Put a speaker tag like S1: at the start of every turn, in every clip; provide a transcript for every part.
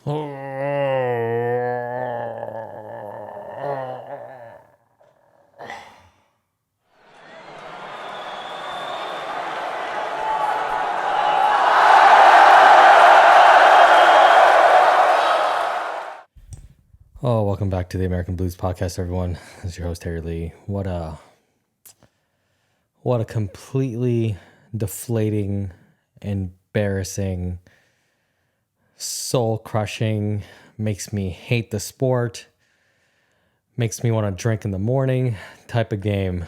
S1: Oh, welcome back to the American Blues Podcast, everyone. This is your host, Terry Lee. What a completely deflating, embarrassing, soul-crushing, makes me hate the sport, makes me want to drink in the morning type of game.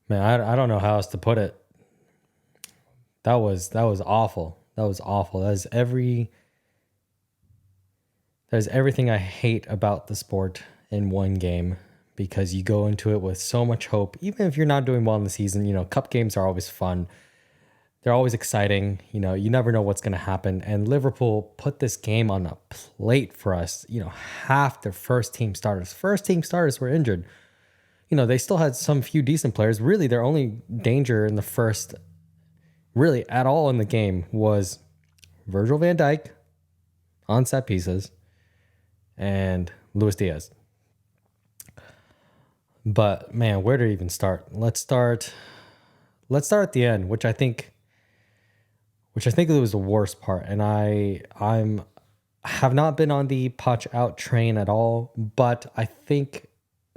S1: Man, I don't know how else to put it. That was awful. That was awful. That is everything I hate about the sport in one game, because you go into it with so much hope. Even if you're not doing well in the season, cup games are always fun. They're always exciting. You never know what's going to happen. And Liverpool put this game on a plate for us. Half their first team starters were injured. They still had some few decent players. Really, their only danger in the first, really at all in the game, was Virgil van Dijk on set pieces and Luis Diaz. But man, where to even start? Let's start at the end, which I think it was the worst part. And I have not been on the Poch out train at all, but I think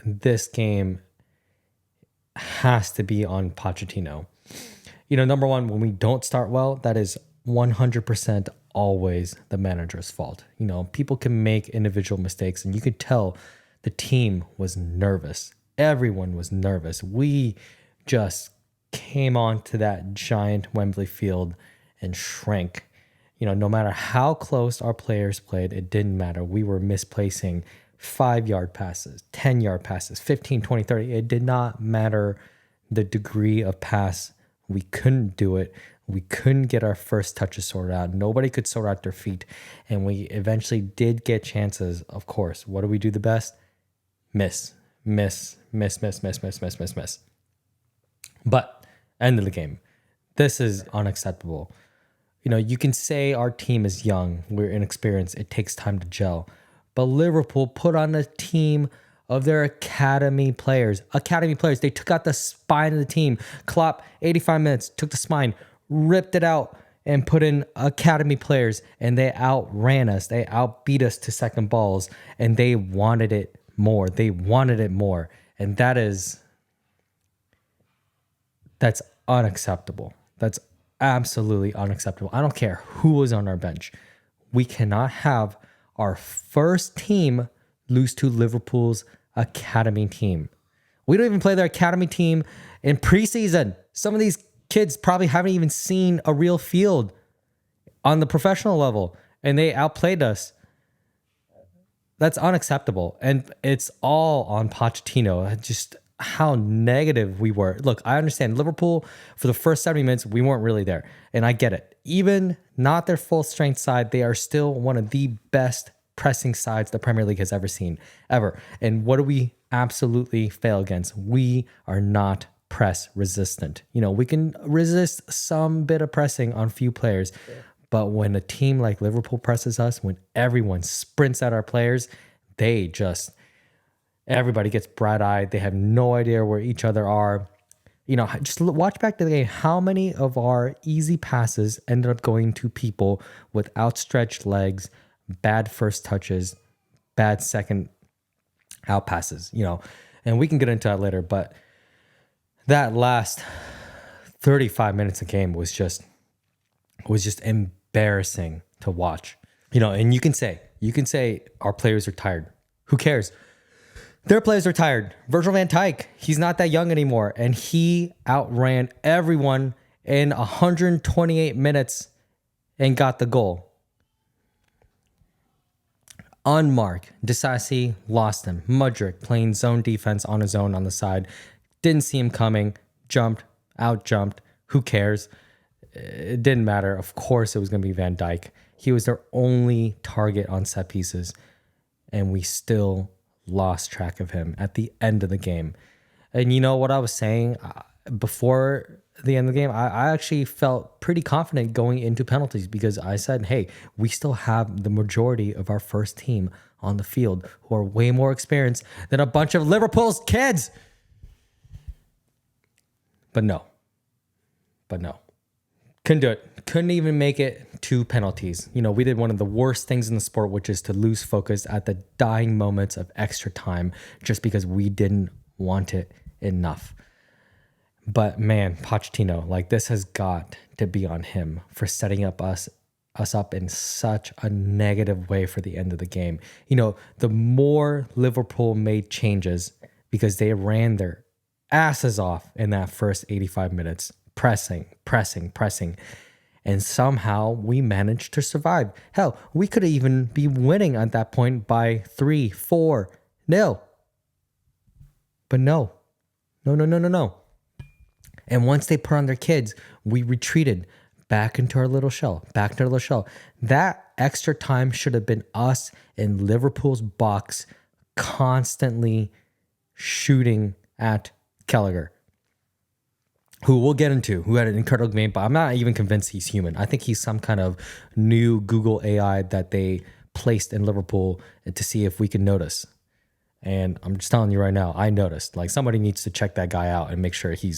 S1: this game has to be on Pochettino. Number one, when we don't start well, that is 100% always the manager's fault. People can make individual mistakes, and you could tell the team was nervous. Everyone was nervous. We just came onto that giant Wembley field and shrank. No matter how close our players played, it didn't matter. We were misplacing 5-yard passes, 10-yard passes, 15, 20, 30. It did not matter the degree of pass. We couldn't do it. We couldn't get our first touches sorted out. Nobody could sort out their feet. And we eventually did get chances, of course. What do we do the best? Miss. But end of the game. This is unacceptable. You can say our team is young, we're inexperienced, it takes time to gel. But Liverpool put on a team of their academy players. They took out the spine of the team. Klopp, 85 minutes, took the spine, ripped it out, and put in academy players, and they outran us. They outbeat us to second balls, and they wanted it more. And that's unacceptable. That's absolutely unacceptable. I don't care who was on our bench. We cannot have our first team lose to Liverpool's academy team. We don't even play their academy team in preseason. Some of these kids probably haven't even seen a real field on the professional level, and they outplayed us. That's unacceptable. And it's all on Pochettino. Just how negative we were. Look, I understand Liverpool, for the first 70 minutes, we weren't really there. And I get it. Even not their full strength side, they are still one of the best pressing sides the Premier League has ever seen, ever. And what do we absolutely fail against? We are not press resistant. We can resist some bit of pressing on few players, but when a team like Liverpool presses us, when everyone sprints at our players, everybody gets bright-eyed. They have no idea where each other are. Just watch back to the game. How many of our easy passes ended up going to people with outstretched legs, bad first touches, bad second out passes, and we can get into that later, but that last 35 minutes of game was just embarrassing to watch. And you can say our players are tired. Who cares? Their players are tired. Virgil van Dijk, he's not that young anymore, and he outran everyone in 128 minutes and got the goal. Unmarked, Disasi lost him. Mudryk playing zone defense on his own on the side. Didn't see him coming. Out-jumped. Who cares? It didn't matter. Of course it was going to be Van Dijk. He was their only target on set pieces, and we still lost track of him at the end of the game. And you know what I was saying before the end of the game, I actually felt pretty confident going into penalties because I said, hey, we still have the majority of our first team on the field who are way more experienced than a bunch of Liverpool's kids. But no. Couldn't do it. Couldn't even make it to penalties. We did one of the worst things in the sport, which is to lose focus at the dying moments of extra time just because we didn't want it enough. But man, Pochettino, this has got to be on him for setting up us up in such a negative way for the end of the game. The more Liverpool made changes because they ran their asses off in that first 85 minutes, pressing. And somehow we managed to survive. Hell, we could even be winning at that point by 3-4-0. But no. And once they put on their kids, we retreated back into our little shell. That extra time should have been us in Liverpool's box constantly shooting at Gallagher, who we'll get into, who had an incredible game, but I'm not even convinced he's human. I think he's some kind of new Google AI that they placed in Liverpool to see if we can notice. And I'm just telling you right now, I noticed. Somebody needs to check that guy out and make sure he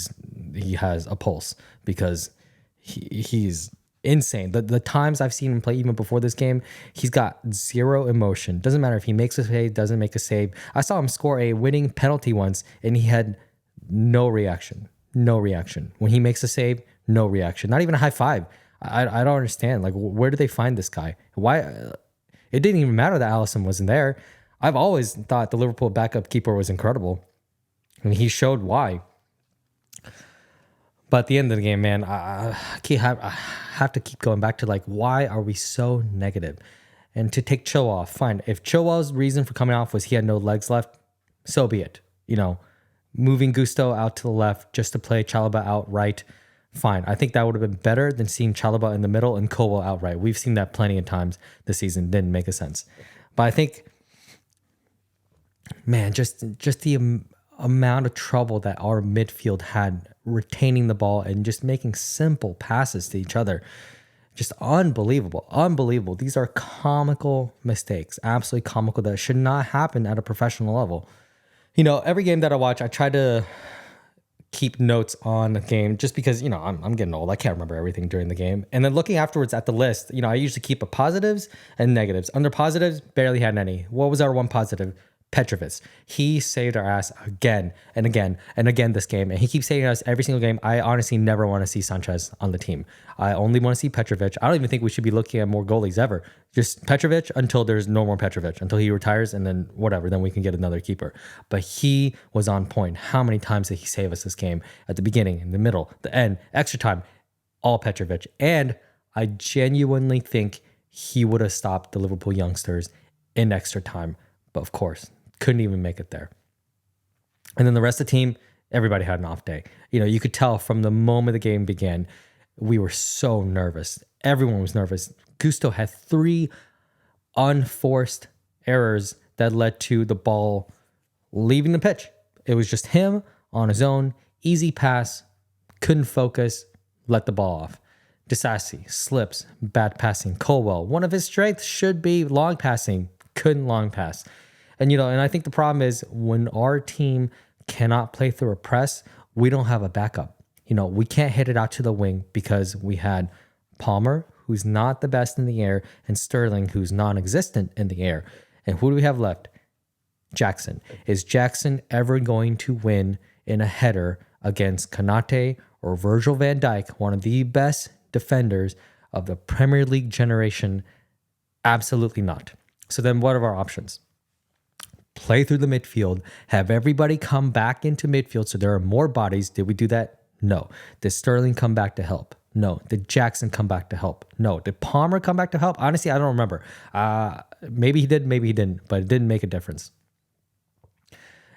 S1: has a pulse because he's insane. The times I've seen him play even before this game, he's got zero emotion. Doesn't matter if he makes a save, doesn't make a save. I saw him score a winning penalty once and he had no reaction. When he makes a save, no reaction. Not even a high five. I don't understand. Where did they find this guy? Why? It didn't even matter that Alisson wasn't there. I've always thought the Liverpool backup keeper was incredible. And he showed why. But at the end of the game, man, I have to keep going back to why are we so negative? And to take Chilwell off, fine. If Chilwell's reason for coming off was he had no legs left, so be it. Moving Gusto out to the left just to play Chalobah out right, fine. I think that would have been better than seeing Chalobah in the middle and Colwell out right. We've seen that plenty of times this season. Didn't make a sense. But I think, man, just the amount of trouble that our midfield had retaining the ball and just making simple passes to each other. Just unbelievable. These are comical mistakes, absolutely comical, that should not happen at a professional level. Every game that I watch, I try to keep notes on the game just because, I'm getting old. I can't remember everything during the game. And then looking afterwards at the list, I usually keep positives and negatives. Under positives, barely had any. What was our one positive? Petrovic. He saved our ass again and again and again this game. And he keeps saving us every single game. I honestly never want to see Sanchez on the team. I only want to see Petrovic. I don't even think we should be looking at more goalies ever. Just Petrovic until there's no more Petrovic, until he retires, and then whatever, then we can get another keeper. But he was on point. How many times did he save us this game? At the beginning, in the middle, the end, extra time, all Petrovic. And I genuinely think he would have stopped the Liverpool youngsters in extra time. But of course, couldn't even make it there. And then the rest of the team, everybody had an off day. You could tell from the moment the game began, we were so nervous. Everyone was nervous. Gusto had 3 unforced errors that led to the ball leaving the pitch. It was just him on his own, easy pass, couldn't focus, let the ball off. Disasi, slips, bad passing. Colwell, one of his strengths should be long passing, couldn't long pass. And, and I think the problem is when our team cannot play through a press, we don't have a backup. We can't hit it out to the wing because we had Palmer, who's not the best in the air, and Sterling, who's non-existent in the air. And who do we have left? Jackson. Is Jackson ever going to win in a header against Konate or Virgil van Dijk, one of the best defenders of the Premier League generation? Absolutely not. So then what are our options? Play through the midfield, have everybody come back into midfield so there are more bodies. Did we do that? No. Did Sterling come back to help? No. Did Jackson come back to help? No. Did Palmer come back to help? Honestly, I don't remember. Maybe he did, maybe he didn't, but it didn't make a difference.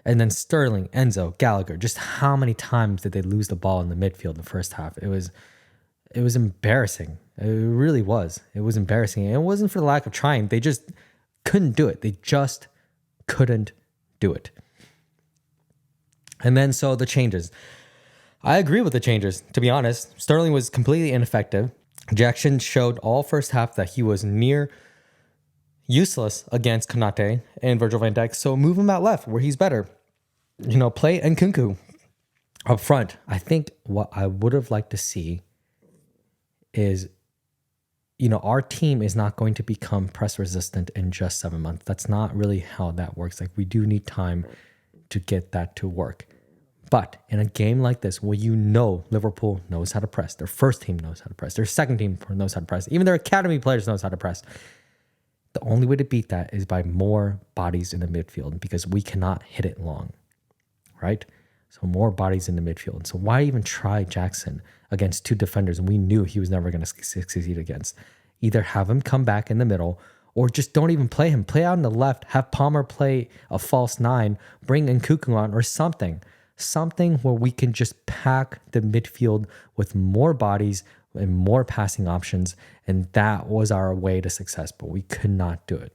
S1: And then Sterling, Enzo, Gallagher, just how many times did they lose the ball in the midfield in the first half? It was embarrassing. It really was. It was embarrassing. And it wasn't for the lack of trying. They just couldn't do it. They just couldn't do it. And then so the changes. I agree with the changes, to be honest. Sterling was completely ineffective. Jackson showed all first half that he was near useless against Konate and Virgil van Dijk. So move him out left where he's better. Play Nkunku up front. I think what I would have liked to see is, our team is not going to become press resistant in just 7 months. That's not really how that works. Like, we do need time to get that to work. But in a game like this, where Liverpool knows how to press, their first team knows how to press, their second team knows how to press, even their academy players knows how to press. The only way to beat that is by more bodies in the midfield, because we cannot hit it long, right? So more bodies in the midfield. So why even try Jackson against two defenders and we knew he was never going to succeed against? Either have him come back in the middle, or just don't even play him. Play out on the left, have Palmer play a false 9, bring Nkunku on or something. Something where we can just pack the midfield with more bodies and more passing options. And that was our way to success, but we could not do it.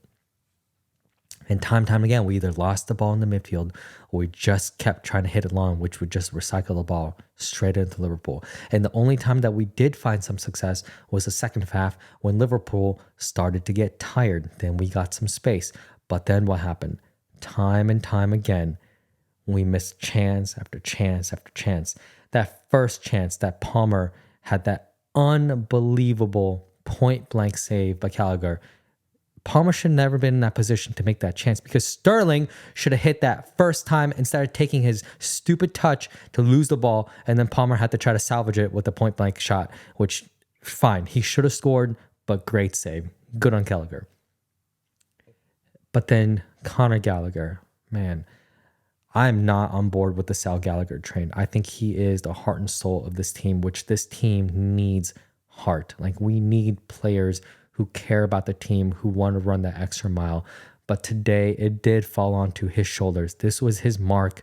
S1: And time again, we either lost the ball in the midfield or we just kept trying to hit it long, which would just recycle the ball straight into Liverpool. And the only time that we did find some success was the second half when Liverpool started to get tired. Then we got some space. But then what happened? Time and time again, we missed chance after chance after chance. That first chance that Palmer had that unbelievable point-blank save by Gallagher. Palmer should have never been in that position to make that chance, because Sterling should have hit that first time instead of taking his stupid touch to lose the ball, and then Palmer had to try to salvage it with a point-blank shot, which, fine, he should have scored, but great save. Good on Gallagher. But then Conor Gallagher, man, I'm not on board with the Sal Gallagher train. I think he is the heart and soul of this team, which this team needs heart. Like, we need players who care about the team, who want to run that extra mile. But today, it did fall onto his shoulders. This was his mark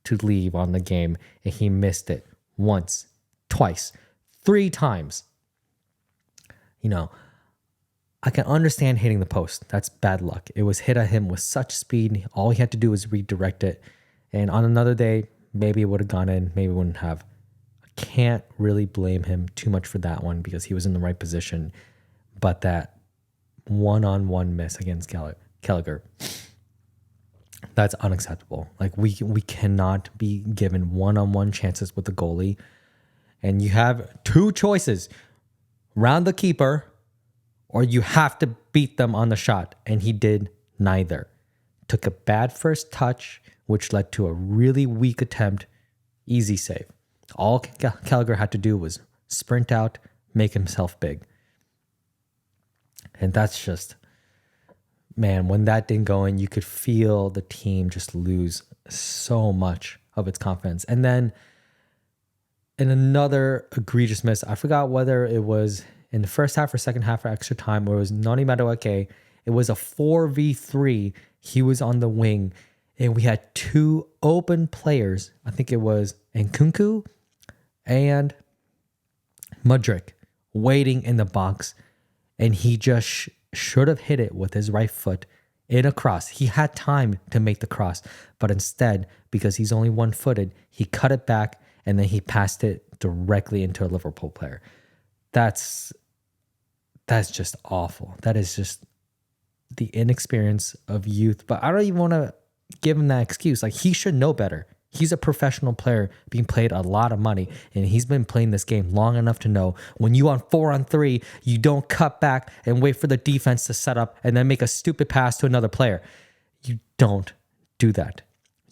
S1: to leave on the game, and he missed it once, twice, 3 times. I can understand hitting the post. That's bad luck. It was hit at him with such speed. All he had to do was redirect it. And on another day, maybe it would have gone in, maybe it wouldn't have. I can't really blame him too much for that one because he was in the right position. But that one-on-one miss against Gallagher, that's unacceptable. Like, we cannot be given one-on-one chances with the goalie. And you have 2 choices. Round the keeper, or you have to beat them on the shot. And he did neither. Took a bad first touch, which led to a really weak attempt, easy save. All Gallagher had to do was sprint out, make himself big. And that's just, man, when that didn't go in, you could feel the team just lose so much of its confidence. And then in another egregious miss, I forgot whether it was in the first half or second half or extra time, where it was Noni Madueke. It was a 4v3. He was on the wing. And we had 2 open players. I think it was Nkunku and Mudryk waiting in the box. And he just should have hit it with his right foot in a cross. He had time to make the cross. But instead, because he's only one-footed, he cut it back and then he passed it directly into a Liverpool player. That's just awful. That is just the inexperience of youth. But I don't even want to give him that excuse. Like, he should know better. He's a professional player being paid a lot of money, and he's been playing this game long enough to know when you on 4-on-3, you don't cut back and wait for the defense to set up and then make a stupid pass to another player. You don't do that.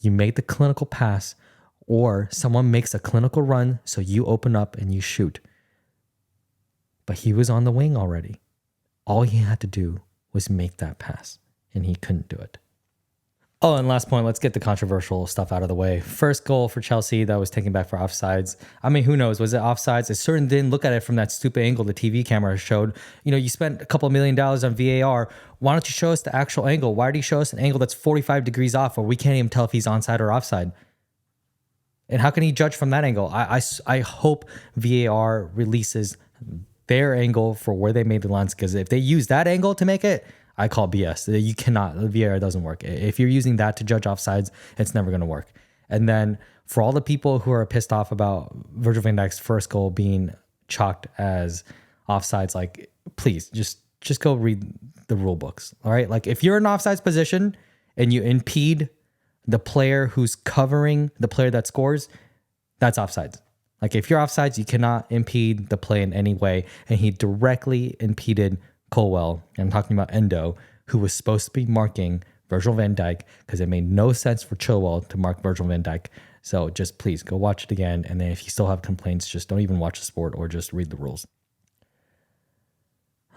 S1: You make the clinical pass, or someone makes a clinical run, so you open up and you shoot. But he was on the wing already. All he had to do was make that pass, and he couldn't do it. Oh, and last point, let's get the controversial stuff out of the way. First goal for Chelsea that was taken back for offsides. I mean, who knows? Was it offsides? I certainly didn't look at it from that stupid angle the TV camera showed. You spent a couple $1 million on VAR. Why don't you show us the actual angle? Why do you show us an angle that's 45 degrees off where we can't even tell if he's onside or offside? And how can he judge from that angle? I hope VAR releases their angle for where they made the lines, because if they use that angle to make it, I call BS. You cannot. The VAR doesn't work. If you're using that to judge offsides, it's never going to work. And then for all the people who are pissed off about Virgil van Dijk's first goal being chalked as offsides, like, please just go read the rule books. All right. Like, if you're in offsides position and you impede the player who's covering the player that scores, that's offsides. Like, if you're offsides, you cannot impede the play in any way. And he directly impeded Colwell. I'm talking about Endo, who was supposed to be marking Virgil van Dijk, because it made no sense for Chilwell to mark Virgil van Dijk. So just please go watch it again. And then if you still have complaints, just don't even watch the sport or just read the rules.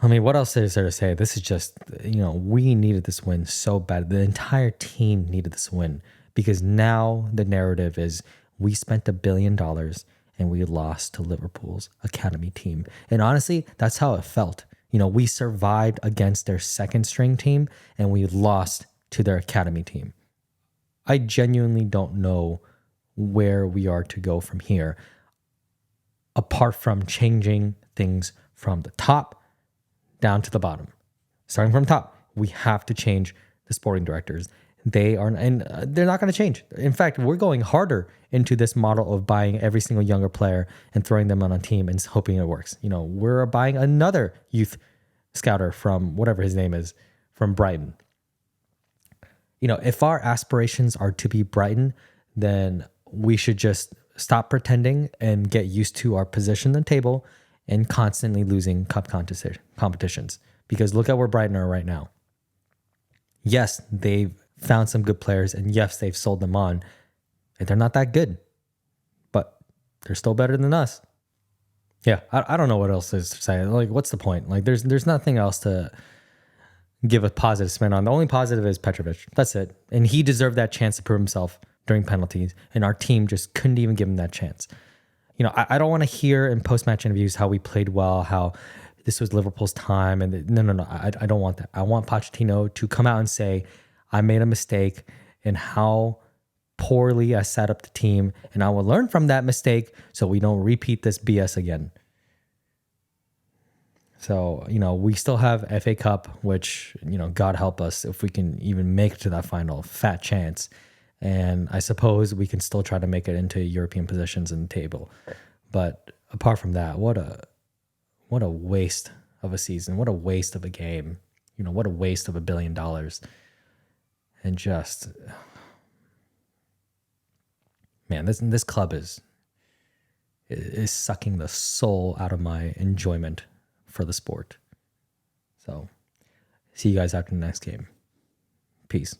S1: I mean, what else is there to say? This is just, we needed this win so bad. The entire team needed this win, because now the narrative is we spent $1 billion and we lost to Liverpool's academy team. And honestly, that's how it felt. We survived against their second string team and we lost to their academy team. I genuinely don't know where we are to go from here, apart from changing things from the top down to the bottom. Starting from top, we have to change the sporting directors. They're not going to change. In fact, we're going harder into this model of buying every single younger player and throwing them on a team and hoping it works. We're buying another youth scouter from whatever his name is, from Brighton. If our aspirations are to be Brighton, then we should just stop pretending and get used to our position on the table and constantly losing cup competitions. Because look at where Brighton are right now. Yes, they've found some good players, and yes, they've sold them on. And they're not that good, but they're still better than us. Yeah, I don't know what else is to say. Like, what's the point? Like, there's nothing else to give a positive spin on. The only positive is Petrovic. That's it. And he deserved that chance to prove himself during penalties, and our team just couldn't even give him that chance. I don't want to hear in post-match interviews how we played well, how this was Liverpool's time. And no. I don't want that. I want Pochettino to come out and say, I made a mistake in how poorly I set up the team, and I will learn from that mistake so we don't repeat this BS again. So, we still have FA Cup, which, God help us if we can even make it to that final. Fat chance. And I suppose we can still try to make it into European positions in the table. But apart from that, what a waste of a season. What a waste of a game. What a waste of $1 billion. And just, man, this club is sucking the soul out of my enjoyment for the sport. So, see you guys after the next game. Peace.